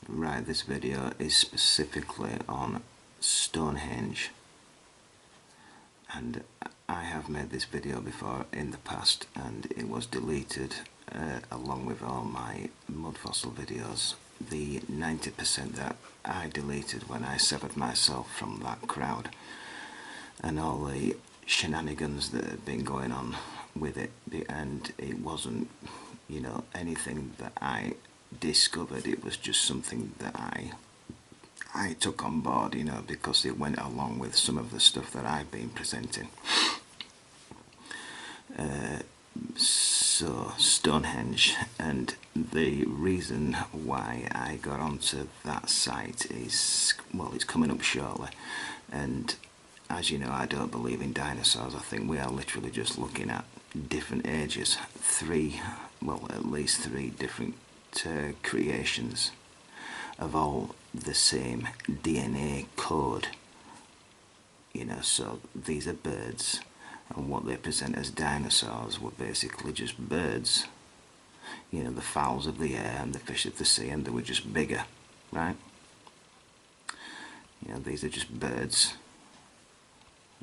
Right, this video is specifically on Stonehenge, and I have made this video before in the past and it was deleted along with all my mud fossil videos. The 90% that I deleted when I severed myself from that crowd and all the shenanigans that had been going on with it, and it wasn't, anything that I discovered. It was just something that I took on board, because it went along with some of the stuff that I've been presenting. So Stonehenge, and the reason why I got onto that site is, well, it's coming up shortly, and as you know, I don't believe in dinosaurs. I think we are literally just looking at different ages, at least three different creations of all the same DNA code. So these are birds, and what they present as dinosaurs were basically just birds. The fowls of the air and the fish of the sea, and they were just bigger, right? These are just birds,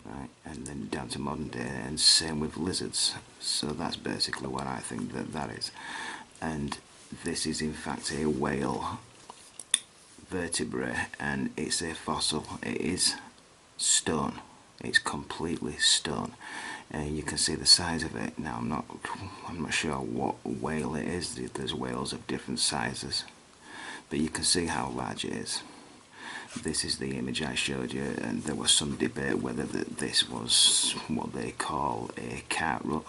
right? And then down to modern day, and same with lizards. So that's basically what I think that is. And this is in fact a whale vertebrae, and it's a fossil. It is stone. It's completely stone, and you can see the size of it. Now I'm not sure what whale it is. There's whales of different sizes, but you can see how large it is. This is the image I showed you, and there was some debate whether this was what they call a cart rut.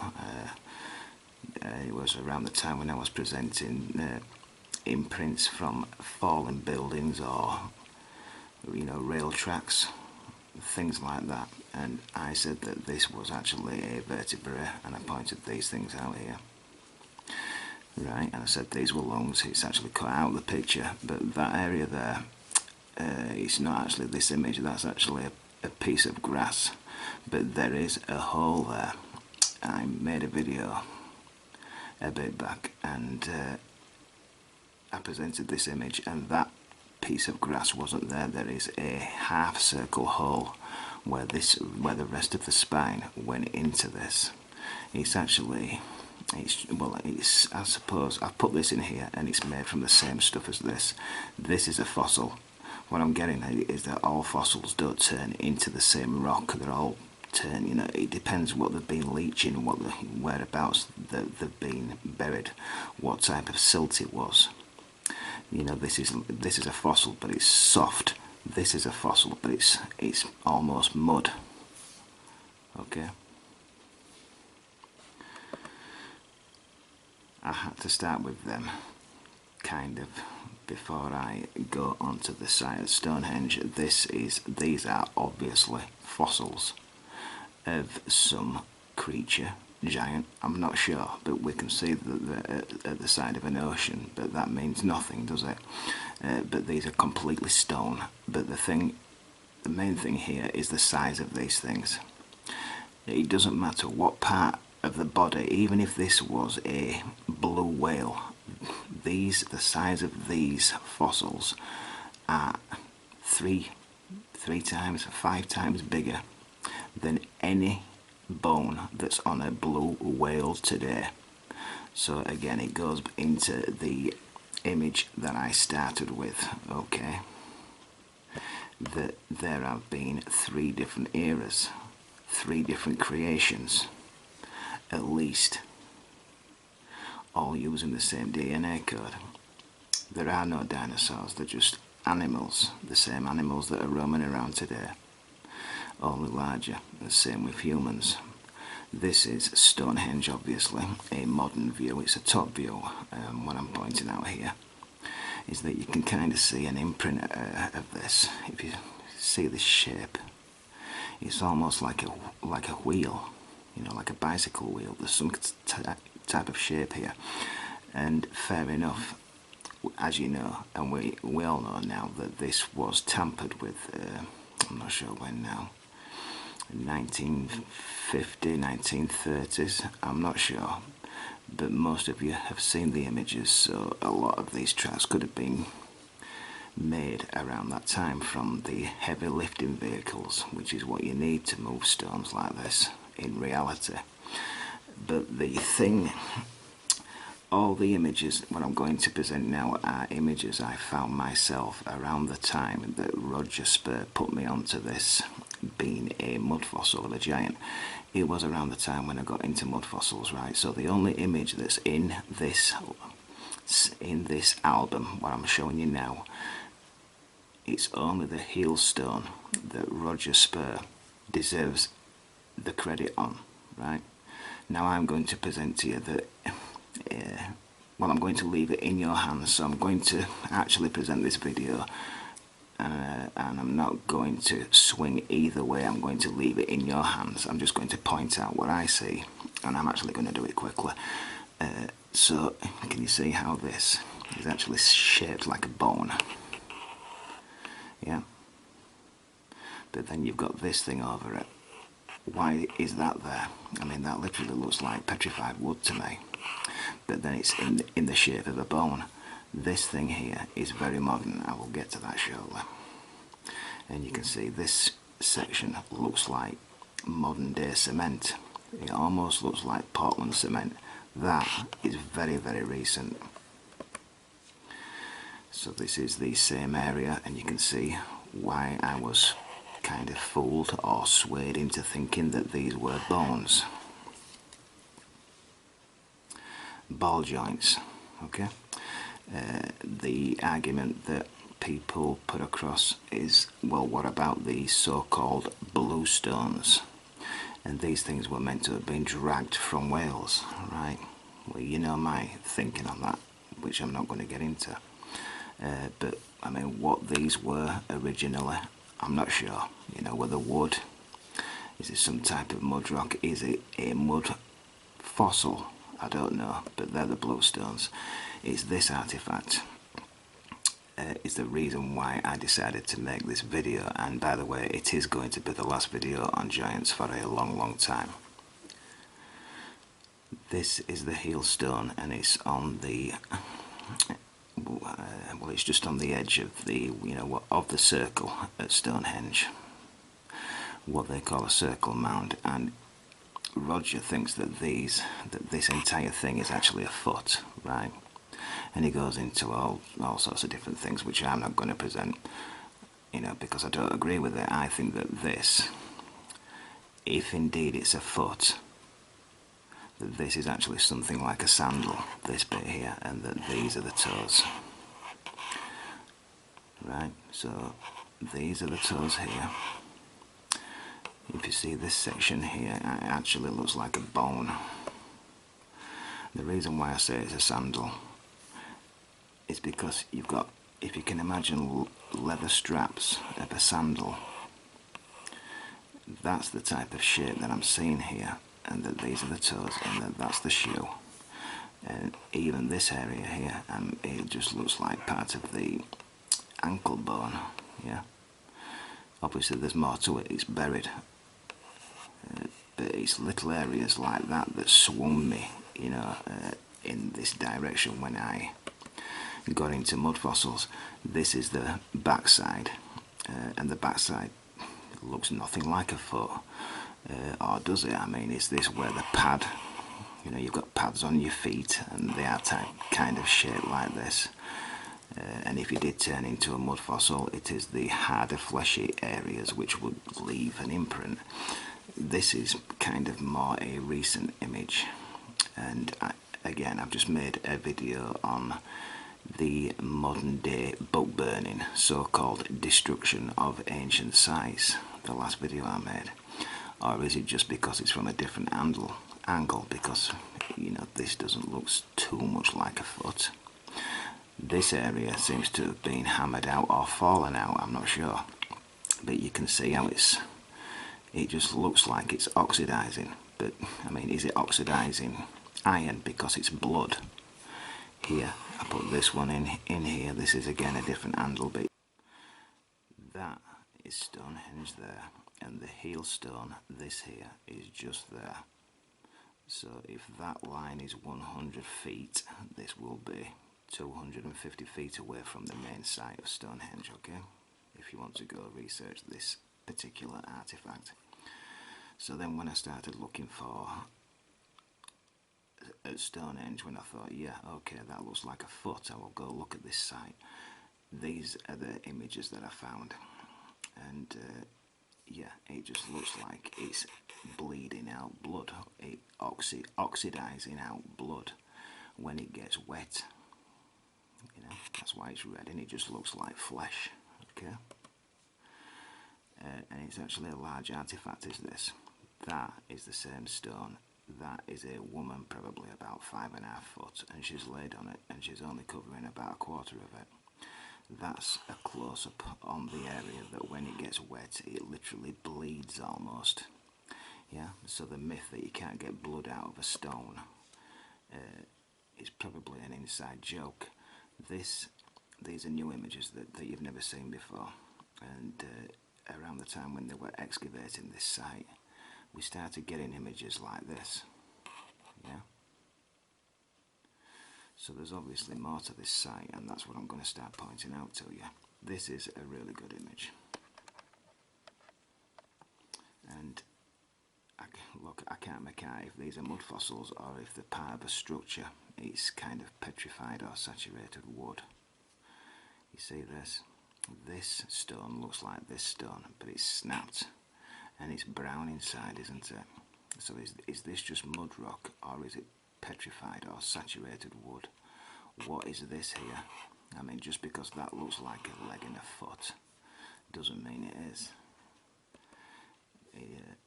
It was around the time when I was presenting imprints from fallen buildings or rail tracks, things like that, and I said that this was actually a vertebrae, and I pointed these things out here, right, and I said these were lungs. It's actually cut out of the picture, but that area there, it's not actually this image. That's actually a piece of grass, but there is a hole there. I made a video a bit back, and I presented this image, and that piece of grass wasn't there. There is a half circle hole where the rest of the spine went into this. I suppose I've put this in here, and it's made from the same stuff as this. This is a fossil. What I'm getting at is that all fossils don't turn into the same rock. They're all turn, it depends what they've been leaching, whereabouts they've been buried, what type of silt it was. This is a fossil, but it's soft. This is a fossil, but it's almost mud. Okay. I had to start with them, kind of, before I go onto the site of Stonehenge. These are obviously fossils of some creature, giant, I'm not sure, but we can see that at the side of an ocean, but that means nothing, does it? But these are completely stone. But the main thing here is the size of these things. It doesn't matter what part of the body, even if this was a blue whale, the size of these fossils are 5 times bigger than any bone that's on a blue whale today. So again, it goes into the image that I started with, okay? That there have been 3 different eras, 3 different creations, at least, all using the same DNA code. There are no dinosaurs, they're just animals, the same animals that are roaming around today, only larger. The same with humans. This is Stonehenge, obviously, a modern view. It's a top view. What I'm pointing out here is that you can kind of see an imprint of this. If you see this shape, it's almost like a wheel, like a bicycle wheel. There's some type of shape here, and fair enough, as you know, and we all know now, that this was tampered with. I'm not sure when now. 1950, 1930s, I'm not sure, but most of you have seen the images, so a lot of these tracks could have been made around that time from the heavy lifting vehicles, which is what you need to move stones like this in reality. But the thing, all the images, what I'm going to present now, are images I found myself around the time that Roger Spurr put me onto this, being a mud fossil of a giant. It was around the time when I got into mud fossils, right? So the only image that's in this album, what I'm showing you now, it's only the heel stone that Roger Spurr deserves the credit on, right? Now I'm going to present to you that, well, I'm going to leave it in your hands, so I'm going to actually present this video, and I'm not going to swing either way. I'm going to leave it in your hands. I'm just going to point out what I see, and I'm actually going to do it quickly. So, can you see how this is actually shaped like a bone? Yeah. But then you've got this thing over it. Why is that there? I mean, that literally looks like petrified wood to me. But then it's in the shape of a bone. This thing here is very modern. I will get to that shortly. And you can see this section looks like modern day cement. It almost looks like Portland cement. That is very, very recent. So this is the same area, and you can see why I was kind of fooled or swayed into thinking that these were bones. Ball joints, okay? The argument that people put across is, well, what about the so-called blue stones? And these things were meant to have been dragged from Wales, right? Well, you know my thinking on that, which I'm not going to get into. But I mean, what these were originally, I'm not sure. You know, whether wood, is it some type of mud rock, is it a mud fossil? I don't know, but they're the bluestones. It's this artifact is the reason why I decided to make this video, and by the way, it is going to be the last video on giants for a long, long time. This is the heel stone, and it's on the well, it's just on the edge of the, you know, of the circle at Stonehenge, what they call a circle mound. And Roger thinks that this entire thing is actually a foot, right? And he goes into all sorts of different things, which I'm not going to present, you know, because I don't agree with it. I think that this, if indeed it's a foot, that this is actually something like a sandal, this bit here, and that these are the toes. Right, so these are the toes here. If you see this section here, it actually looks like a bone. The reason why I say it's a sandal is because you've got, if you can imagine leather straps of a sandal, that's the type of shape that I'm seeing here, and that these are the toes, and that that's the shoe. And even this area here, it just looks like part of the ankle bone, yeah. Obviously there's more to it, it's buried. But it's little areas like that that swung me, you know, in this direction when I got into mud fossils. This is the backside, and the backside looks nothing like a foot, or does it? I mean, is this where the pad, you know, you've got pads on your feet, and they are kind of shaped like this. And if you did turn into a mud fossil, it is the harder fleshy areas which would leave an imprint. This is kind of more a recent image, and again, I've just made a video on the modern day book burning, so-called destruction of ancient sites, the last video I made. Or is it just because it's from a different angle, because, you know, this doesn't look too much like a foot. This area seems to have been hammered out or fallen out, I'm not sure. But you can see how it just looks like it's oxidizing. But, I mean, is it oxidizing iron because it's blood? Here, I put this one in here. This is again a different handle, but that is Stonehenge there. And the heel stone, this here, is just there. So if that line is 100 feet, this will be 250 feet away from the main site of Stonehenge, okay? If you want to go research this particular artifact. So then when I started looking for at Stonehenge, when I thought, yeah, okay, that looks like a foot, I will go look at this site. These are the images that I found, and yeah, it just looks like it's bleeding out blood. It oxidizing out blood when it gets wet. You know, that's why it's red, and it just looks like flesh. Okay, and it's actually a large artifact. Is this? That is the same stone. That is a woman, probably about 5.5 foot, and she's laid on it, and she's only covering about a quarter of it. That's a close-up on the area that when it gets wet, it literally bleeds almost. Yeah, so the myth that you can't get blood out of a stone is probably an inside joke. These are new images that you've never seen before, and around the time when they were excavating this site, we started getting images like this. Yeah. So there's obviously more to this site, and that's what I'm going to start pointing out to you. This is a really good image. And look, I can't make out if these are mud fossils or if they're part of a structure. It's kind of petrified or saturated wood. You see this? This stone looks like this stone, but it's snapped and it's brown inside, isn't it? So is this just mud rock, or is it petrified or saturated wood? What is this here? I mean, just because that looks like a leg and a foot doesn't mean it is.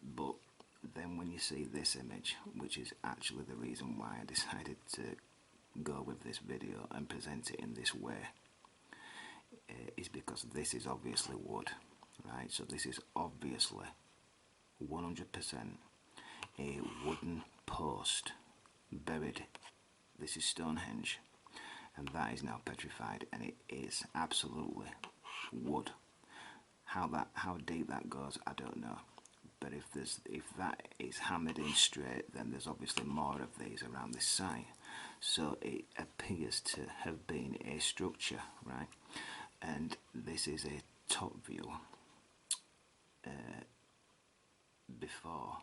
But then when you see this image, which is actually the reason why I decided to go with this video and present it in this way, is because this is obviously wood, right? So this is obviously 100% a wooden post buried. This is Stonehenge, and that is now petrified, and it is absolutely wood. How deep that goes, I don't know. But if that is hammered in straight, then there's obviously more of these around this site. So it appears to have been a structure, right? And this is a top view before,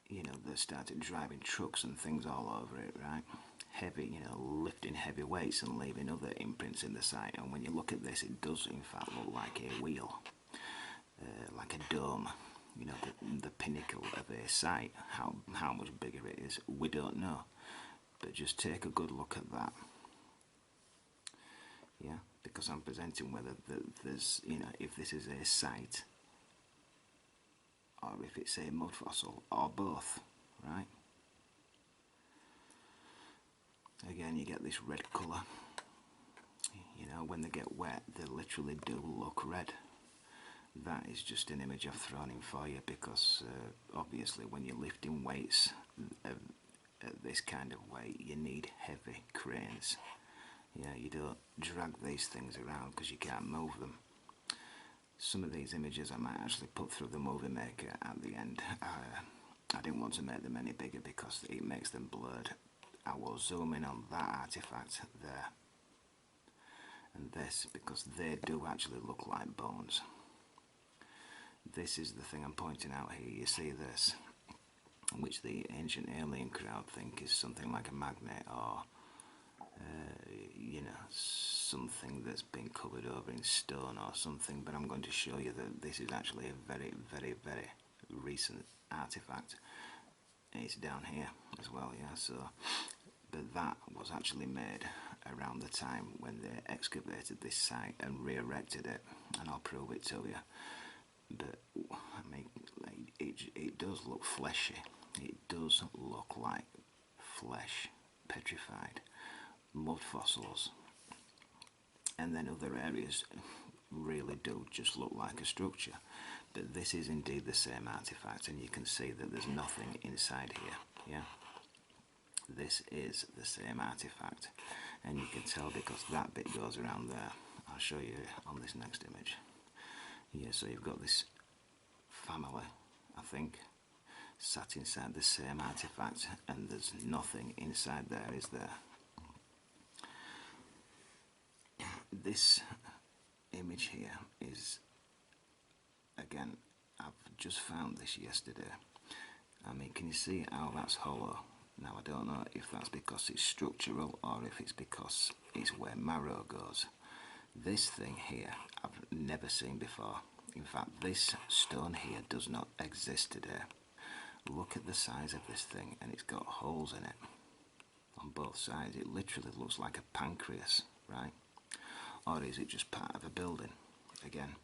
you know, they started driving trucks and things all over it, right? Heavy, you know, lifting heavy weights and leaving other imprints in the site. And when you look at this, it does in fact look like a wheel, like a dome. You know, the pinnacle of a site. How much bigger it is, we don't know. But just take a good look at that. Yeah, because I'm presenting whether there's, you know, if this is a site or if it's a mud fossil or both, right? Again, you get this red colour. You know, when they get wet, they literally do look red. That is just an image I've thrown in for you because obviously when you're lifting weights at this kind of weight, you need heavy cranes. Yeah, you don't drag these things around because you can't move them. Some of these images I might actually put through the movie maker at the end. I didn't want to make them any bigger because it makes them blurred. I will zoom in on that artifact there and this because they do actually look like bones. This is the thing I'm pointing out here. You see this, which the ancient alien crowd think is something like a magnet or you know, something that's been covered over in stone or something, but I'm going to show you that this is actually a very, very, very recent artifact. It's down here as well, yeah, so, but that was actually made around the time when they excavated this site and re-erected it, and I'll prove it to you. But, I mean, it does look fleshy. It does look like flesh, petrified. Mud fossils, and then other areas really do just look like a structure, but this is indeed the same artifact, and you can see that there's nothing inside here. Yeah, this is the same artifact, and you can tell because that bit goes around there. I'll show you on this next image. Yeah, so you've got this family, I think, sat inside the same artifact, and there's nothing inside there, is there? this image here is, again, I've just found this yesterday. I mean, can you see how that's hollow? Now I don't know if that's because it's structural or if it's because it's where marrow goes. This thing here I've never seen before. In fact, this stone here does not exist today. Look at the size of this thing, and it's got holes in it on both sides. It literally looks like a pancreas, right? Or is it just part of a building? Again,